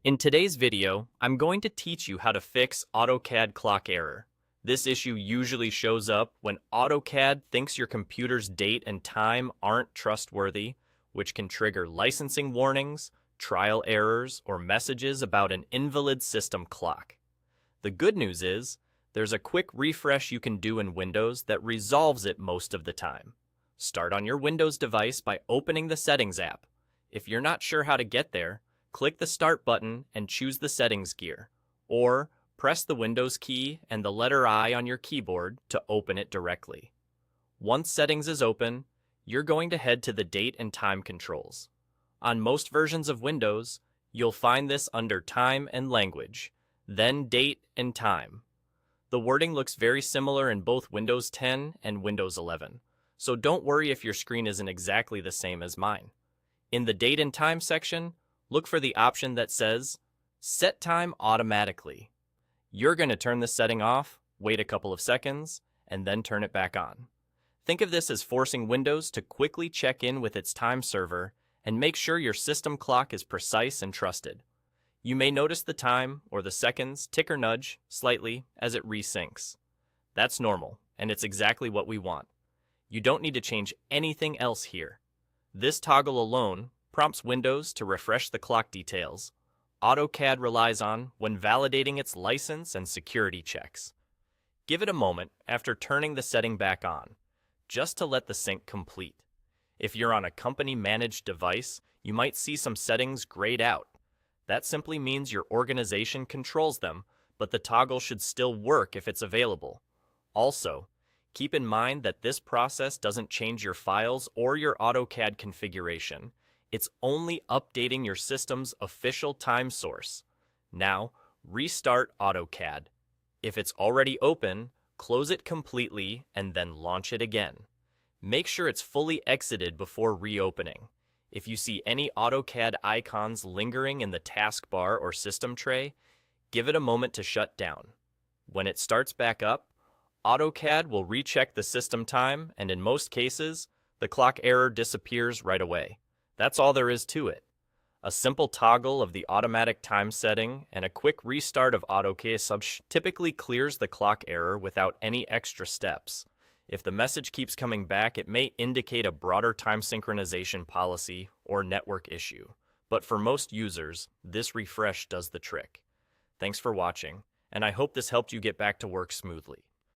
In today's video, I'm going to teach you how to fix AutoCAD clock error. This issue usually shows up when AutoCAD thinks your computer's date and time aren't trustworthy, which can trigger licensing warnings, trial errors, or messages about an invalid system clock. The good news is, there's a quick refresh you can do in Windows that resolves it most of the time. Start on your Windows device by opening the Settings app. If you're not sure how to get there, click the Start button and choose the Settings gear, or press the Windows key and the letter I on your keyboard to open it directly. Once Settings is open, you're going to head to the Date and Time controls. On most versions of Windows, you'll find this under Time and Language, then Date and Time. The wording looks very similar in both Windows 10 and Windows 11, so don't worry if your screen isn't exactly the same as mine. In the Date and Time section, look for the option that says Set Time Automatically. You're going to turn this setting off, wait a couple of seconds, and then turn it back on. Think of this as forcing Windows to quickly check in with its time server and make sure your system clock is precise and trusted. You may notice the time or the seconds tick or nudge slightly as it resyncs. That's normal, and it's exactly what we want. You don't need to change anything else here. This toggle alone prompts Windows to refresh the clock details AutoCAD relies on when validating its license and security checks. Give it a moment after turning the setting back on, just to let the sync complete. If you're on a company-managed device, you might see some settings grayed out. That simply means your organization controls them, but the toggle should still work if it's available. Also, keep in mind that this process doesn't change your files or your AutoCAD configuration. It's only updating your system's official time source. Now, restart AutoCAD. If it's already open, close it completely and then launch it again. Make sure it's fully exited before reopening. If you see any AutoCAD icons lingering in the taskbar or system tray, give it a moment to shut down. When it starts back up, AutoCAD will recheck the system time, and in most cases, the clock error disappears right away. That's all there is to it. A simple toggle of the automatic time setting and a quick restart of AutoCAD typically clears the clock error without any extra steps. If the message keeps coming back, it may indicate a broader time synchronization policy or network issue. But for most users, this refresh does the trick. Thanks for watching, and I hope this helped you get back to work smoothly.